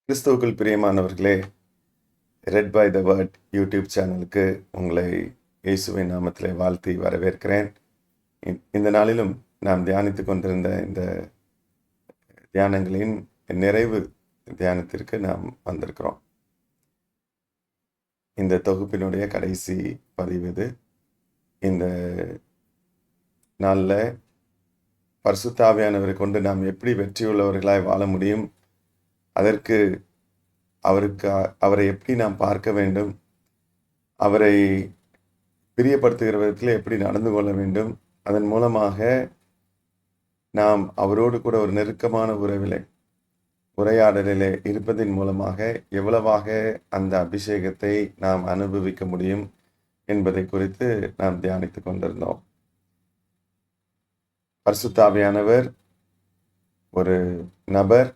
கிறிஸ்துவுக்குள் பிரியமானவர்களே, red by the word YouTube சேனலுக்கு உங்களை இயேசுவின் நாமத்திலே வாழ்த்தி வரவேற்கிறேன். இந்த நாளிலும் நாம் தியானித்து கொண்டிருந்த இந்த தியானங்களின் நிறைவு தியானத்திற்கு நாம் வந்திருக்கிறோம். இந்த தொகுப்பினுடைய கடைசி பதிவு இது. இந்த நாளில் பரிசுத்த ஆவியானவரை கொண்டு நாம் எப்படி வெற்றியுள்ளவர்களாய் வாழ முடியும், அதற்கு அவரை எப்படி நாம் பார்க்க வேண்டும், அவரை பிரியப்படுத்துகிற விதத்தில் எப்படி நடந்து கொள்ள வேண்டும், அதன் மூலமாக நாம் அவரோடு கூட ஒரு நெருக்கமான உரையாடலிலே இருப்பதன் மூலமாக எவ்வளவாக அந்த அபிஷேகத்தை நாம் அனுபவிக்க முடியும் என்பதை குறித்து நாம் தியானித்து கொண்டிருந்தோம். பரிசுத்த ஆவியானவர் ஒரு நபர்,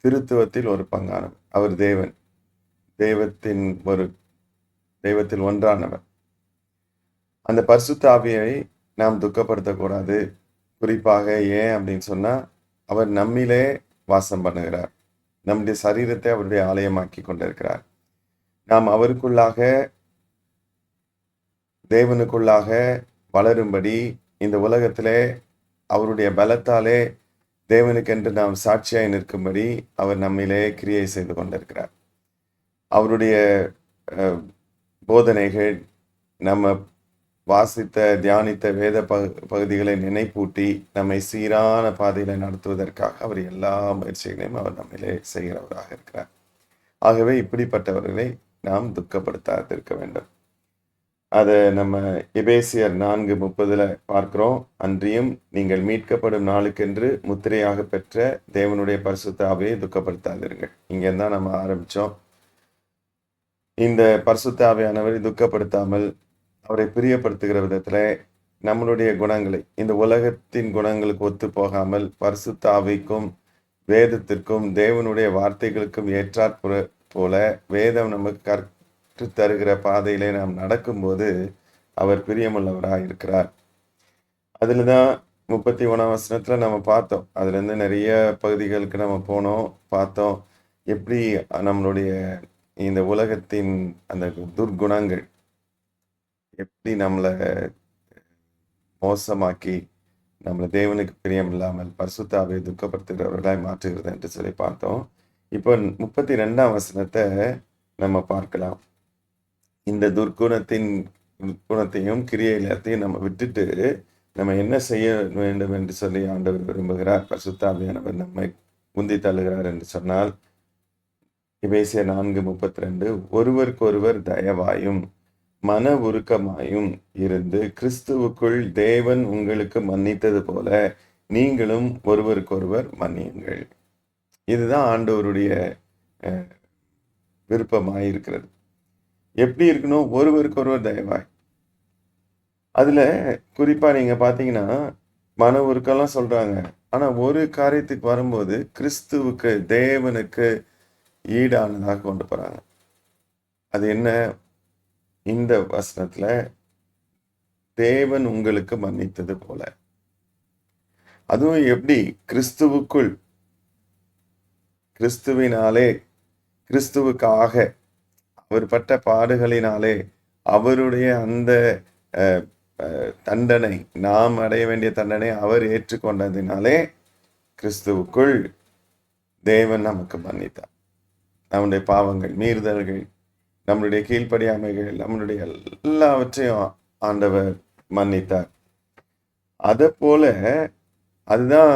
திருத்துவத்தில் ஒரு பங்கானவர். அவர் தெய்வத்தில் ஒன்றானவர். அந்த பரிசுத்த ஆவியை நாம் துக்கப்படுத்தக்கூடாது. குறிப்பாக ஏன் அப்படின்னு சொன்னா, அவர் நம்மிலே வாசம் பண்ணுகிறார். நம்முடைய சரீரத்தை அவருடைய ஆலயமாக்கி கொண்டிருக்கிறார். நாம் அவருக்குள்ளாக, தேவனுக்குள்ளாக வளரும்படி இந்த உலகத்திலே அவருடைய பலத்தாலே தேவனுக்கென்று நாம் சாட்சியாய் நிற்கும்படி அவர் நம்மிலே கிரியை செய்து கொண்டிருக்கிறார். அவருடைய போதனைகள், நம்ம வாசித்த தியானித்த வேத பகுதிகளை நினைப்பூட்டி நம்மை சீரான பாதையில நடத்துவதற்காக அவர் எல்லா முயற்சிகளையும் அவர் நம்மிலே செய்கிறவராக இருக்கிறார். ஆகவே இப்படிப்பட்டவர்களை நாம் துக்கப்படுத்தாதிருக்க வேண்டும். அதை நம்ம எபேசியர் 4:30 பார்க்கிறோம். அன்றியும் நீங்கள் மீட்கப்படும் நாளுக்கென்று முத்திரையாக பெற்ற தேவனுடைய பரிசுத்த ஆவியை துக்கப்படுத்தாதிருங்கள். இங்கேருந்தான் நம்ம ஆரம்பித்தோம். இந்த பரிசுத்த ஆவியானவரை துக்கப்படுத்தாமல் அவரை பிரியப்படுத்துகிற விதத்தில் நம்மளுடைய குணங்களை, இந்த உலகத்தின் குணங்களுக்கு ஒத்து போகாமல் பரிசுத்த ஆவிக்கும் வேதத்திற்கும் தேவனுடைய வார்த்தைகளுக்கும் ஏற்றாற் போல வேதம் நமக்கு தருகிற பாதையிலே நாம் நடக்கும்போது அவர் பிரியமுள்ளவராக இருக்கிறார். அதுல தான் 31ஆம் வசனத்துல நம்ம பார்த்தோம். அதுல இருந்து நிறைய பகுதிகளுக்கு நம்ம போனோம், பார்த்தோம். எப்படி நம்மளுடைய இந்த உலகத்தின் அந்த துர்குணங்கள் எப்படி நம்மளை மோசமாக்கி நம்மளை தேவனுக்கு பிரியம் இல்லாமல் பரிசுத்தாவை துக்கப்படுத்துகிறவர்களாய் மாற்றுகிறது என்று சொல்லி பார்த்தோம். இப்போ 32ஆம் வசனத்தை நம்ம பார்க்கலாம். இந்த குணத்தையும் கிரியையிலத்தையும் நம்ம விட்டுட்டு நம்ம என்ன செய்ய வேண்டும் என்று சொல்லி ஆண்டவர் விரும்புகிறார். பரிசுத்த ஆவியானவர் நம்மை உந்தி தள்ளுகிறார் என்று சொன்னால், எபேசியர் 4:32 ஒருவருக்கொருவர் தயவாயும் மன உருக்கமாயும் இருந்து கிறிஸ்துவுக்குள் தேவன் உங்களுக்கு மன்னித்தது போல நீங்களும் ஒருவருக்கொருவர் மன்னியுங்கள். இதுதான் ஆண்டவருடைய விருப்பமாயிருக்கிறது. எப்படி இருக்கணும்? ஒருவருக்கு ஒருவர் தயவாய். அதுல குறிப்பா நீங்க பாத்தீங்கன்னா மன உருக்கெல்லாம் சொல்றாங்க. ஆனா ஒரு காரியத்துக்கு வரும்போது கிறிஸ்துவுக்கு, தேவனுக்கு ஈடானதாக கொண்டு போறாங்க. அது என்ன? இந்த வசனத்துல தேவன் உங்களுக்கு மன்னித்தது போல. அதுவும் எப்படி? கிறிஸ்துவுக்குள், கிறிஸ்துவினாலே, கிறிஸ்துவுக்காக அவர் பட்ட பாடுகளினாலே அவருடைய அந்த தண்டனை, நாம் அடைய வேண்டிய தண்டனை அவர் ஏற்றுக்கொண்டதினாலே கிறிஸ்துவுக்குள் தேவன் நமக்கு மன்னித்தார். நம்முடைய பாவங்கள், மீறுதல்கள், நம்மளுடைய கீழ்ப்படியாமைகள், நம்மளுடைய எல்லாவற்றையும் ஆண்டவர் மன்னித்தார். அதை போல அதுதான்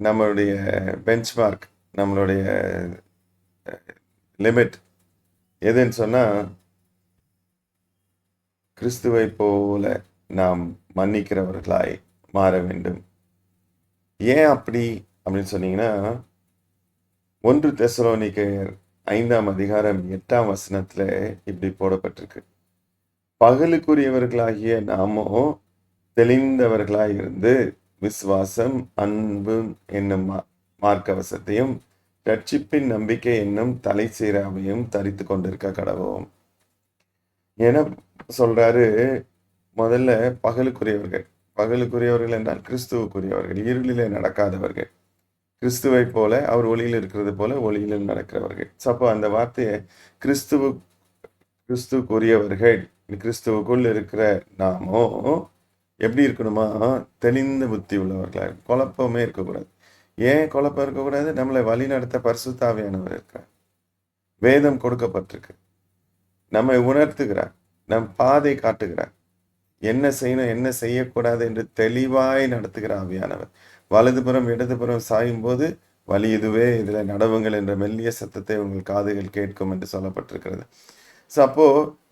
நம்மளுடைய பெஞ்ச்மார்க், நம்மளுடைய லிமிட் எதுன்னு சொன்னா, கிறிஸ்துவை போல நாம் மன்னிக்கிறவர்களாய் மாற வேண்டும். ஏன் அப்படி அப்படின்னு சொன்னீங்கன்னா, 1 தெசலோனிக்கேயர் 5ஆம் அதிகாரம் 8ஆம் வசனத்துல இப்படி போடப்பட்டிருக்கு. பகலுக்குரியவர்களாகிய நாமோ தெளிந்தவர்களாய் இருந்து விசுவாசம், அன்பு என்னும் மார்க்கவசத்தையும் ரட்சிப்பின் நம்பிக்கை என்னும் தலை சீராவையும் தரித்து கொண்டிருக்க கடவோம். என சொல்றாரு. முதல்ல பகலுக்குரியவர்கள் என்றால் கிறிஸ்துவுக்குரியவர்கள், இருளிலே நடக்காதவர்கள், கிறிஸ்துவை போல அவர் ஒளியில் இருக்கிறது போல ஒளியிலும் நடக்கிறவர்கள். ஸோ அப்போ அந்த வார்த்தையை கிறிஸ்துவு கிறிஸ்துவுக்குரியவர்கள், கிறிஸ்துவுக்குள் இருக்கிற நாமோ எப்படி இருக்கணுமா? தெளிந்த புத்தி உள்ளவர்களா இருக்கணும். குழப்பமே இருக்கக்கூடாது. ஏன் குழப்பம் இருக்கக்கூடாது? நம்மளை வழி நடத்த பரிசுத்த ஆவியானவர் இருக்கிறார். வேதம் கொடுக்கப்பட்டிருக்கு. நம்மை உணர்த்துகிறார். நம் பாதை காட்டுகிறார். என்ன செய்யணும், என்ன செய்யக்கூடாது என்று தெளிவாய் நடத்துகிற ஆவியானவர். வலதுபுறம் இடதுபுறம் சாயும் போது வழி இதுவே, இதில் நடவுங்கள் என்ற மெல்லிய சத்தத்தை உங்கள் காதுகள் கேட்கும் என்று சொல்லப்பட்டிருக்கிறது. ஸோ அப்போ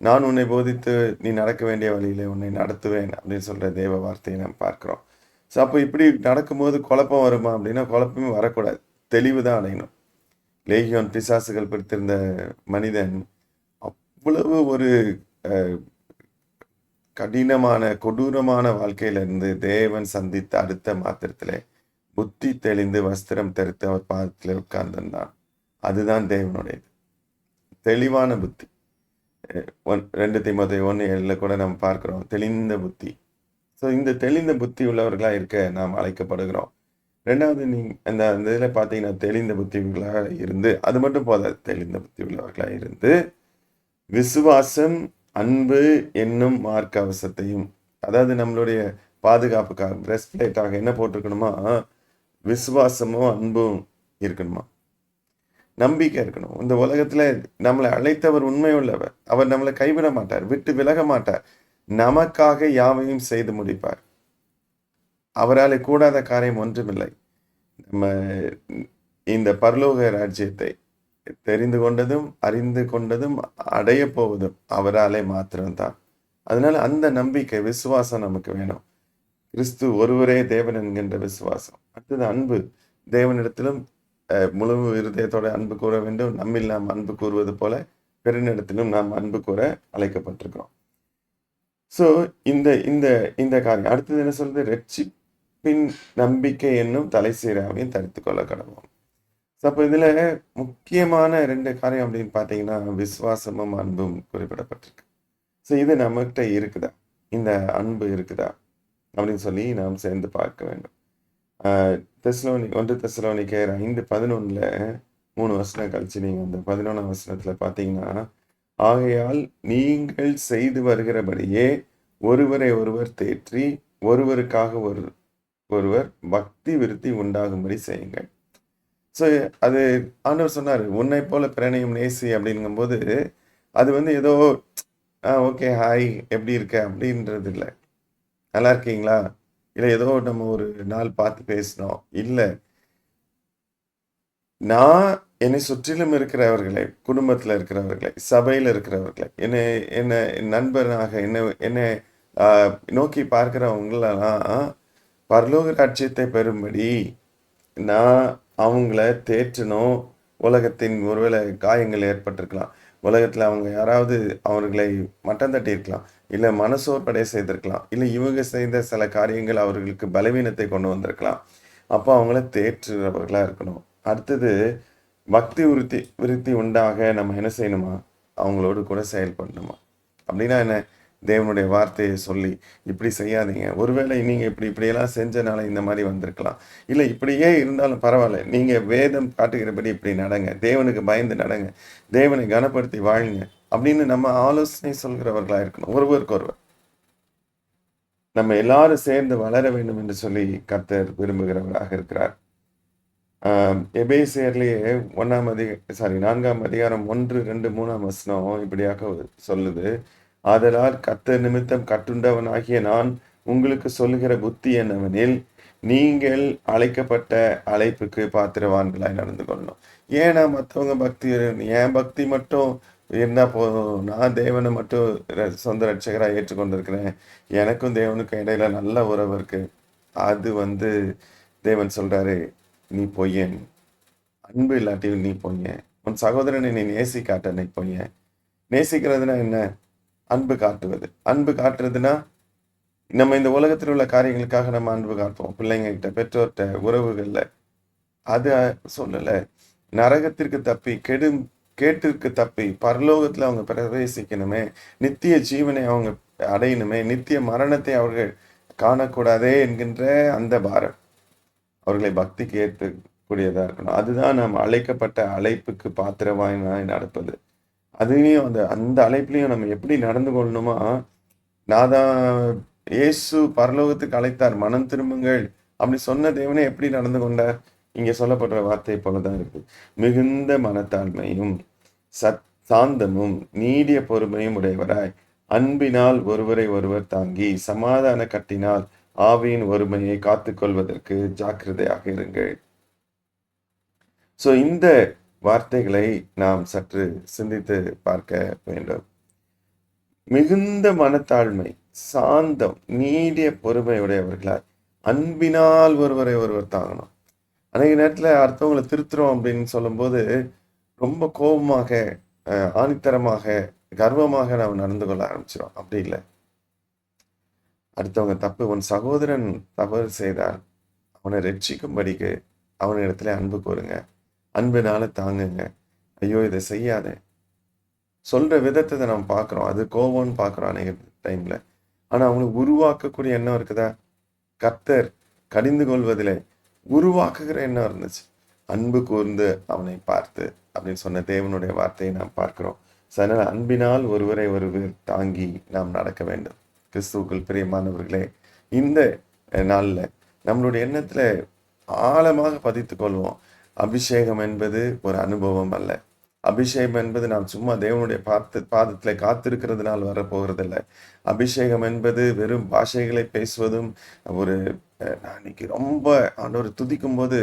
நான் உன்னை போதித்து நீ நடக்க வேண்டிய வழியிலே உன்னை நடத்துவேன் அப்படின்னு சொல்ற தேவ வார்த்தையை நாம் பார்க்கிறோம். ஸோ அப்போ இப்படி நடக்கும்போது குழப்பம் வருமா அப்படின்னா குழப்பமே வரக்கூடாது. தெளிவு தான் அடையணும். லேகியோன் பிசாசுகள் பிடித்திருந்த மனிதன் அவ்வளவு ஒரு கடினமான கொடூரமான வாழ்க்கையிலிருந்து தேவன் சந்தித்த அடுத்த மாத்திரத்திலே புத்தி தெளிந்து வஸ்திரம் தெரித்து அவர் பாதத்தில் உட்கார்ந்திருந்தான். அதுதான் தேவனுடையது, தெளிவான புத்தி. 2 தீமோத்தேயு 1:7 கூட நம்ம பார்க்கிறோம், தெளிந்த புத்தி. ஸோ இந்த தெளிந்த புத்தி உள்ளவர்களாக இருக்க நாம் அழைக்கப்படுகிறோம். ரெண்டாவது, அந்த இதில் பார்த்தீங்கன்னா தெளிந்த புத்தி உள்ளவர்களாக இருந்து, அது மட்டும் போதாது, தெளிந்த புத்தி உள்ளவர்களாக இருந்து விசுவாசம் அன்பு என்னும் மார்க் கவசத்தையும், அதாவது நம்மளுடைய பாதுகாப்புக்காக பிரஸ்ட் பிளேட்டாக என்ன போட்டிருக்கணுமா? விசுவாசமும் அன்பும் இருக்கணுமா? நம்பிக்கை இருக்கணும். இந்த உலகத்துல நம்மளை அழைத்தவர் உண்மை உள்ளவர். அவர் நம்மளை கைவிட மாட்டார், விட்டு விலக மாட்டார். நமக்காக யாவையும் செய்து முடிப்பார். அவரால் கூடாத காரியம் ஒன்றுமில்லை. நம்ம இந்த பரலோக ராஜ்யத்தை தெரிந்து கொண்டதும் அறிந்து கொண்டதும் அடைய போவதும் அவராலே மாத்திரம்தான். அதனால அந்த நம்பிக்கை, விசுவாசம் நமக்கு வேணும். கிறிஸ்து ஒருவரே தேவன் என்கின்ற விசுவாசம். அடுத்தது அன்பு. தேவனிடத்திலும் முழு இருதயத்தோட அன்பு கூற வேண்டும். நம்மில் நாம் அன்பு கூறுவது போல பிறனிடத்திலும் நாம் அன்பு கூற அழைக்கப்பட்டிருக்கிறோம். ஸோ இந்த இந்த இந்த காரியம் அடுத்தது என்ன சொல்றது? ரட்சிப்பின் நம்பிக்கை என்னும் தலை சீராவையும் தரித்து கொள்ள கடவோம். ஸோ அப்போ இதில் முக்கியமான 2 காரியம் அப்படின்னு பார்த்தீங்கன்னா விசுவாசமும் அன்பும் குறிப்பிடப்பட்டிருக்கு. ஸோ இது நம்மகிட்ட இருக்குதா? இந்த அன்பு இருக்குதா அப்படின்னு சொல்லி நாம் சேர்ந்து பார்க்க வேண்டும். 1 தெசலோனிக்கேயர் 5:11 3 வசனம் கழிச்சு நீங்கள் அந்த 11ஆம் வசனத்தில் பார்த்தீங்கன்னா, ஆகையால் நீங்கள் செய்து வருகிறபடியே ஒருவரை ஒருவர் தேற்றி ஒருவருக்காக ஒருவர் பக்தி விருத்தி உண்டாகும்படி செய்யுங்கள். ஸோ அது ஆண்டவர் சொன்னார், உன்னை போல பிறனையும் நேசி அப்படிங்கும்போது அது ஏதோ ஓகே ஹாய் எப்படி இருக்க அப்படின்றது இல்லை. நல்லா இருக்கீங்களா, இல்லை ஏதோ நம்ம ஒரு நாள் பார்த்து பேசினோம் இல்லை. நான் என்னை சுற்றிலும் இருக்கிறவர்களை, குடும்பத்தில் இருக்கிறவர்களை, சபையில் இருக்கிறவர்களை, என்னை நண்பனாக என்னை நோக்கி பார்க்கிறவங்களெல்லாம் பரலோக ராஜ்யத்தை பெறும்படி நான் அவங்கள தேற்றணும். உலகத்தின் ஒருவேளை காயங்கள் ஏற்பட்டிருக்கலாம், உலகத்தில் அவங்க யாராவது அவர்களை மட்டம் தட்டி இருக்கலாம், இல்லை மனசோர்வடைய செய்திருக்கலாம், இல்லை இவங்க செய்த சில காரியங்கள் அவர்களுக்கு பலவீனத்தை கொண்டு வந்திருக்கலாம். அப்போ அவங்கள தேற்றுறவர்களாக இருக்கணும். அடுத்தது பக்தி விருத்தி உண்டாக நம்ம என்ன செய்யணுமா? அவங்களோடு கூட செயல்படணுமா? அப்படின்னா என்ன? தேவனுடைய வார்த்தையை சொல்லி இப்படி செய்யாதீங்க, ஒருவேளை நீங்கள் இப்படியெல்லாம் செஞ்சனால இந்த மாதிரி வந்திருக்கலாம், இல்லை இப்படியே இருந்தாலும் பரவாயில்ல, நீங்கள் வேதம் காட்டுகிறபடி இப்படி நடங்க, தேவனுக்கு பயந்து நடங்க, தேவனை கனப்படுத்தி வாழுங்க அப்படின்னு நம்ம ஆலோசனை சொல்கிறவர்களாக இருக்கணும். ஒருவருக்கு ஒருவர் நம்ம எல்லாரும் சேர்ந்து வளர வேண்டும் என்று சொல்லி கர்த்தர் விரும்புகிறவராக இருக்கிறார். எபேசியர்லேயே 4ஆம் அதிகாரம் 1, 2, 3ஆம் வசனம் இப்படியாக சொல்லுது, ஆதலால் கர்த்தர் நிமித்தம் கட்டுண்டவனாகிய நான் உங்களுக்கு சொல்லுகிற புத்தி என்னவெனில், நீங்கள் அழைக்கப்பட்ட அழைப்புக்கு பாத்திரவான்களாய் நடந்து கொள்ளணும். ஏன்னா மற்றவங்க பக்தி, என் பக்தி மட்டும் இருந்தால் போதும், நான் தேவனை மட்டும் சொந்த ரட்சகராக ஏற்றுக்கொண்டிருக்கிறேன், எனக்கும் தேவனுக்கும் இடையில நல்ல உறவு இருக்கு, அது தேவன் சொல்றாரு, நீ பொய்யன். அன்பு இல்லாட்டி நீ பொய்யன். உன் சகோதரனை நீ நேசிக்காட்ட நீ பொய்யன். நேசிக்கிறதுனா என்ன? அன்பு காட்டுவது. அன்பு காட்டுறதுன்னா நம்ம இந்த உலகத்தில் உள்ள காரியங்களுக்காக நம்ம அன்பு காட்டுவோம், பிள்ளைங்ககிட்ட, பெற்றோர்கிட்ட, உறவுகளில். அது சொல்லலை. நரகத்திற்கு தப்பி கேட்டிற்கு தப்பி பரலோகத்தில் அவங்க பிரவேசிக்கணுமே, நித்திய ஜீவனை அவங்க அடையணுமே, நித்திய மரணத்தை அவர்கள் காணக்கூடாதே என்கின்ற அந்த பாரம் அவர்களை பக்திக்கு ஏற்று கூடியதா இருக்கணும். அதுதான் நாம் அழைக்கப்பட்ட அழைப்புக்கு பாத்திரமாய் நடப்பது. அதுலயும் அந்த அழைப்பிலயும் நம்ம எப்படி நடந்து கொள்ளணுமா, நான் தான் இயேசு பரலோகத்துக்கு அழைத்தார். மனம் திரும்புங்கள். அப்படி சொன்ன தேவனே எப்படி நடந்து கொண்டார்? இங்க சொல்லப்படுற வார்த்தை போல தான் இருக்கு. மிகுந்த மனத்தாழ்மையும், சாந்தமும், நீடிய பொறுமையும் உடையவராய், அன்பினால் ஒருவரை ஒருவர் தாங்கி, சமாதான கட்டினால் ஆவியின் ஒருமையை காத்துக்கொள்வதற்கு ஜாக்கிரதையாக இருங்கள். இந்த வார்த்தைகளை நாம் சற்று சிந்தித்து பார்க்க வேண்டும். மிகுந்த மனத்தாழ்மை, சாந்தம், நீடிய பொறுமை உடையவர்களாய், அன்பினால் ஒருவரை ஒருவர் தாங்கணும். அநேக நேரத்துல அடுத்தவங்களை திருத்துறோம் அப்படின்னு சொல்லும்போது, ரொம்ப கோபமாக, ஆணித்தரமாக, கர்வமாக நாம் நடந்து கொள்ள ஆரம்பிச்சிடும். அப்படி இல்லை. அடுத்தவங்க தப்பு, உன் சகோதரன் தவறு செய்தால் அவனை ரட்சிக்கும்படிக்கு அவனிடத்துல அன்பு கூறுங்க. அன்பினால தாங்குங்க. ஐயோ இதை செய்யாத. சொல்ற விதத்தை நம்ம பார்க்குறோம். அது கோபம்னு பார்க்குறோம் அநேக டைம்ல. ஆனா அவங்களுக்கு உருவாக்கக்கூடிய எண்ணம் இருக்குதா? கர்த்தர் கடிந்து கொள்வதிலே உருவாக்குகிற எண்ணம் இருந்துச்சு. அன்பு கூர்ந்து அவனை பார்த்து அப்படின்னு சொன்ன தேவனுடைய வார்த்தையை நாம் பார்க்கிறோம். அதனால அன்பினால் ஒருவரை ஒருவர் தாங்கி நாம் நடக்க வேண்டும். கிறிஸ்துவுக்குள் பிரியமானவர்களே, இந்த நாள்ல நம்மளுடைய எண்ணத்துல ஆழமாக பதித்துக் கொள்வோம். அபிஷேகம் என்பது ஒரு அனுபவம் அல்ல. அபிஷேகம் என்பது நாம் சும்மா தேவனுடைய பாதத்துல காத்திருக்கிறதுனால் வரப்போகிறதில்லை. அபிஷேகம் என்பது வெறும் பாஷைகளை பேசுவதும் ஒரு நான் இன்னைக்கு ரொம்ப ஆண்டவர் துதிக்கும் போது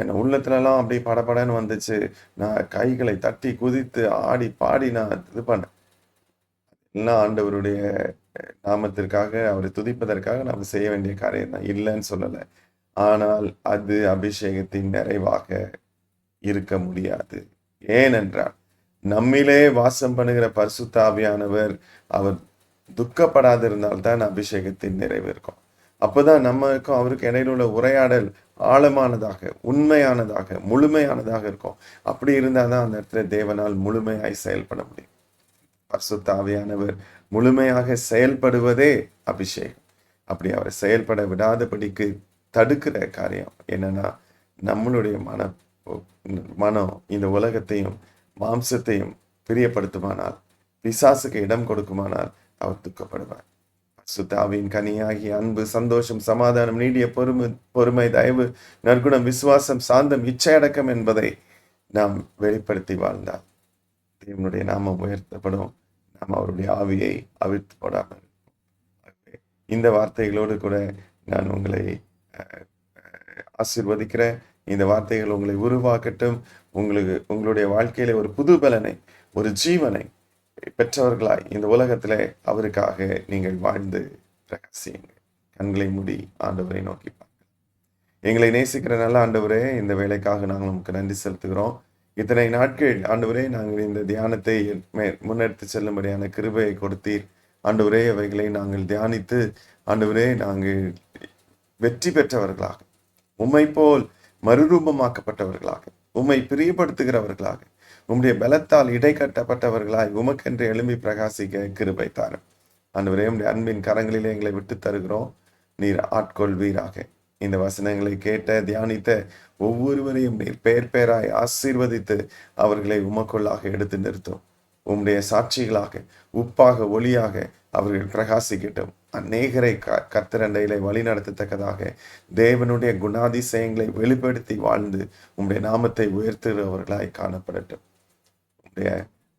என் உள்ளத்துலலாம் அப்படியே படபடன்னு வந்துச்சு. நான் கைகளை தட்டி குதித்து ஆடி பாடி நான் இது பண்ணேன். எல்லாம் ஆண்டவருடைய நாமத்திற்காக அவரை துதிப்பதற்காக நாம் செய்ய வேண்டிய காரியம் தான், இல்லைன்னு சொல்லலை. ஆனால் அது அபிஷேகத்தின் நிறைவாக இருக்க முடியாது. ஏனென்றால் நம்மிலே வாசம் பண்ணுகிற பரிசுத்த ஆவியானவர் அவர் துக்கப்படாதிருந்தால்தான் அபிஷேகத்தின் நிறைவு இருக்கும். அப்போதான் நம்மக்கும் அவருக்கு இடையில உள்ள உரையாடல் ஆழமானதாக, உண்மையானதாக, முழுமையானதாக இருக்கும். அப்படி இருந்தாதான் அந்த இடத்துல தேவனால் முழுமையாய் செயல்பட முடியும். பரிசுத்த ஆவியானவர் முழுமையாக செயல்படுவதே அபிஷேகம். அப்படி அவரை செயல்பட விடாதபடிக்கு தடுக்கிற காரியம் என்னன்னா, நம்மளுடைய மனம் இந்த உலகத்தையும் மாம்சத்தையும் பிரியப்படுத்துமானால், பிசாசுக்கு இடம் கொடுக்குமானால் அவர் துக்கப்படுவார். சுத்தாவின் கனியாகி அன்பு, சந்தோஷம், சமாதானம், நீடிய பொறுமை, தயவு, நற்குணம், விசுவாசம், சாந்தம், இச்சையடக்கம் என்பதை நாம் வெளிப்படுத்தி வாழ்ந்தால் தேவனுடைய நாமம் உயர்த்தப்படும். நாம் அவருடைய ஆவியை அவிழ்த்து போடாமல். இந்த வார்த்தைகளோடு கூட நான் உங்களை ஆசீர்வதிக்கிறேன். இந்த வார்த்தைகள் உங்களை உருவாக்கட்டும். உங்களுடைய வாழ்க்கையில ஒரு புது பலனை, ஒரு ஜீவனை பெற்றவர்களாய் இந்த உலகத்திலே அவருக்காக நீங்கள் வாழ்ந்து பிரகாசியுங்கள். கண்களை மூடி ஆண்டவரை நோக்கி பார்க்க. எங்களை நேசிக்கிற நல்ல ஆண்டவரே, இந்த வேலைக்காக நாங்கள் நமக்கு நன்றி செலுத்துகிறோம். இத்தனை நாட்கள் ஆண்டவரே நாங்கள் இந்த தியானத்தை முன்னெடுத்து செல்லும்படியான கிருபையை கொடுத்தீர். ஆண்டவரே, அவைகளை நாங்கள் தியானித்து ஆண்டவரே நாங்கள் வெற்றி பெற்றவர்களாக, உம்மை போல் மறுரூபமாக்கப்பட்டவர்களாக, உம்மை பிரியப்படுத்துகிறவர்களாக, உம்முடைய பலத்தால் இடை கட்டப்பட்டவர்களாய் உமக்கென்று எழும்பி பிரகாசிக்க கிருபை தாரும். ஆண்டவரே, உம்முடைய அன்பின் கரங்களிலே எங்களை விட்டு தருகிறோம். நீர் ஆட்கொள்வீராக. இந்த வசனங்களை கேட்ட, தியானித்த ஒவ்வொருவரையும் நீர் பேர் பேராய் ஆசீர்வதித்து அவர்களை உமக்குள்ளாக எடுத்து நிறுத்தும். உம்முடைய சாட்சிகளாக, உப்பாக, ஒளியாக அவர்கள் பிரகாசிக்கட்டும். அநேகரை கர்த்தரண்டையிலே வழி நடத்தத்தக்கதாக தேவனுடைய குணாதிசயங்களை வெளிப்படுத்தி வாழ்ந்து உம்முடைய நாமத்தை உயர்த்துகிறவர்களாய் காணப்படட்டும். உம்முடைய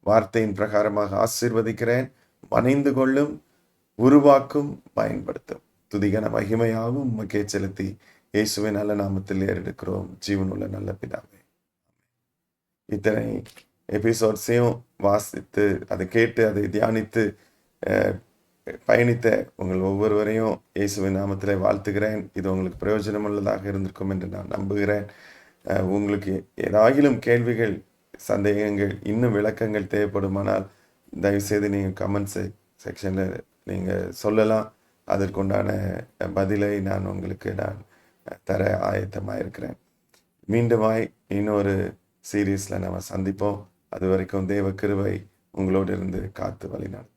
வார்த்தையின் பிரகாரமாக ஆசீர்வதிக்கிறேன். மனைந்து கொள்ளும், உருவாக்கும், பயன்படுத்தும். துதிகன மகிமையாகவும் உமக்கே செலுத்தி இயேசுவின் நல்ல நாமத்தில் ஏறெடுக்கிறோம் ஜீவனுள்ள நல்ல பிதாவே. இத்தனை எபிசோட்ஸையும் வாசித்து, அதை கேட்டு, அதை தியானித்து பயணித்த உங்கள் ஒவ்வொருவரையும் இயேசுவின் நாமத்தில் வாழ்த்துகிறேன். இது உங்களுக்கு பிரயோஜனமுள்ளதாக இருந்திருக்கும் என்று நான் நம்புகிறேன். உங்களுக்கு ஏதாகிலும் கேள்விகள், சந்தேகங்கள், இன்னும் விளக்கங்கள் தேவைப்படுமானால் தயவுசெய்து நீங்கள் கமெண்ட்ஸ் செக்ஷனில் நீங்கள் சொல்லலாம். அதற்குண்டான பதிலை நான் உங்களுக்கு தர ஆயத்தமாக இருக்கிறேன். மீண்டுமாய் இன்னொரு சீரீஸில் நம்ம சந்திப்போம். அது வரைக்கும் தேவ கிருபை உங்களோடு இருந்து காத்து வழி நடத்தும்.